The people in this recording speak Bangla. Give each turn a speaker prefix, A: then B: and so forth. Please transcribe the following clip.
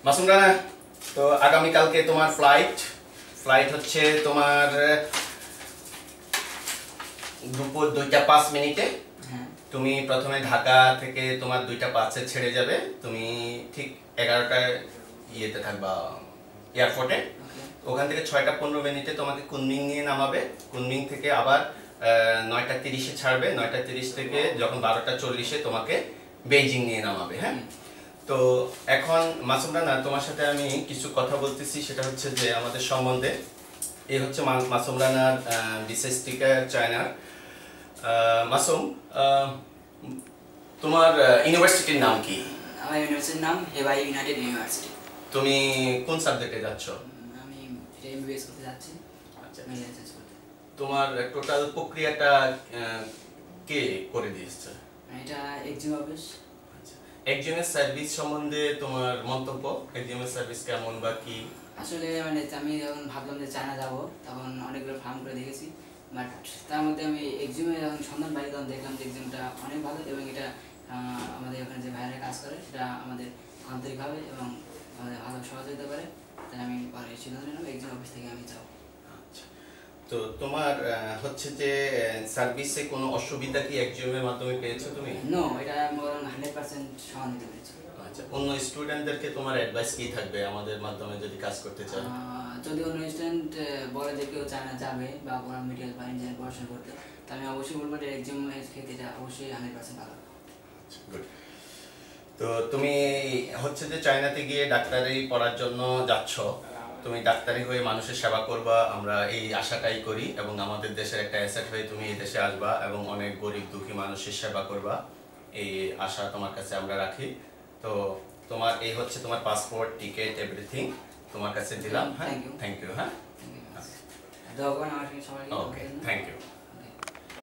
A: মাসুম রানা, তো আগামীকালকে তোমার ফ্লাইট হচ্ছে তোমার দুপুর 2:05 তুমি প্রথমে ঢাকা থেকে তোমার 2:05 ছেড়ে যাবে। তুমি ঠিক 11টায় ইয়েতে থাকবা এয়ারপোর্টে। ওখান থেকে 6:15 তোমাকে কুনমিং নিয়ে নামাবে। কুনমিং থেকে আবার 9:30 ছাড়বে। 9:30 থেকে যখন 12:40 তোমাকে বেইজিং নিয়ে নামাবে। হ্যাঁ, তো এখন মাসুম রানা, তোমার সাথে আমি কিছু কথা বলতেছি, সেটা হচ্ছে যে আমাদের সম্বন্ধে। এই হচ্ছে মাসুম রানার বিশেষ স্টিকার চায়নার। মাসুম, তোমার ইউনিভার্সিটির নাম কি?
B: আমার ইউনিভার্সিটির নাম হেবাই ইউনাইটেড ইউনিভার্সিটি।
A: তুমি কোন সাবজেক্টে যাচ্ছ?
B: আমি এমবিবিএস করতে যাচ্ছি।
A: আচ্ছা,
B: মেডিকেল করতে।
A: তোমার টোটাল প্রক্রিয়াটা কে করে দিয়েছে?
B: এটা এক্সিম অফিস।
A: আচ্ছা, এক্সিমের সার্ভিস সম্বন্ধে তোমার মন্তব্য? এক্সিমের সার্ভিস কেমন বা কি?
B: আসলে মানে আমি যখন ভাবলাম যে চায়না যাবো, তখন অনেকগুলো ফার্ম করে দেখেছি, বাট তার মধ্যে আমি এক্সিমে যখন সন্ধান পাই তখন দেখলাম যে এক্সিমটা অনেক ভালো, এবং এটা আমাদের ওখানে যে ভাইরা কাজ করে সেটা আমাদের আন্তরিকভাবে এবং আমাদের ভালো সহযোগিতা করে। তাই আমি পরে সিদ্ধান্ত নিলাম এক্সিম অফিস থেকে আমি যাবো।
A: আচ্ছা, তো তোমার হচ্ছে যে সার্ভিসে কোনো অসুবিধা কি এক্সিমের মাধ্যমে পেয়েছো তুমি?
B: নো, এটা আমি 100% সহানুভূতি দিতে পেরেছি।
A: আচ্ছা, অন্য স্টুডেন্টদেরকে তোমার অ্যাডভাইস কি থাকবে আমাদের মাধ্যমে যদি কাজ করতে চায়?
B: যদি অন্য স্টুডেন্ট বলে যে কেউ চায়না যাবে বা কোনো মেডিকেল বা ইঞ্জিনিয়ারিং পড়াশোনা করতে, তো আমি অবশ্যই বলবো যে এক্সামের ক্ষেত্রে এটা অবশ্যই 100% ভালো।
A: গুড। তো তুমি হচ্ছে যে চায়নাতে গিয়ে ডাক্তারি পড়ার জন্য যাচ্ছ। তুমি ডাক্তারি হয়ে মানুষের সেবা করবা, আমরা এই আশাটাই করি, এবং আমাদের দেশের একটা অ্যাসেট হয়ে তুমি এই দেশে আসবা এবং অনেক গরিব দুঃখী মানুষের সেবা করবা, এই আশা তোমার কাছে আমরা রাখি। তো তোমার এই হচ্ছে তোমার পাসপোর্ট, টিকিট, এভরিথিং তোমার কাছে দিলাম। হ্যাঁ, থ্যাংক ইউ। হ্যাঁ,
B: দোয়া করবেন আমার সঙ্গে সবাই।
A: ওকে, থ্যাংক ইউ।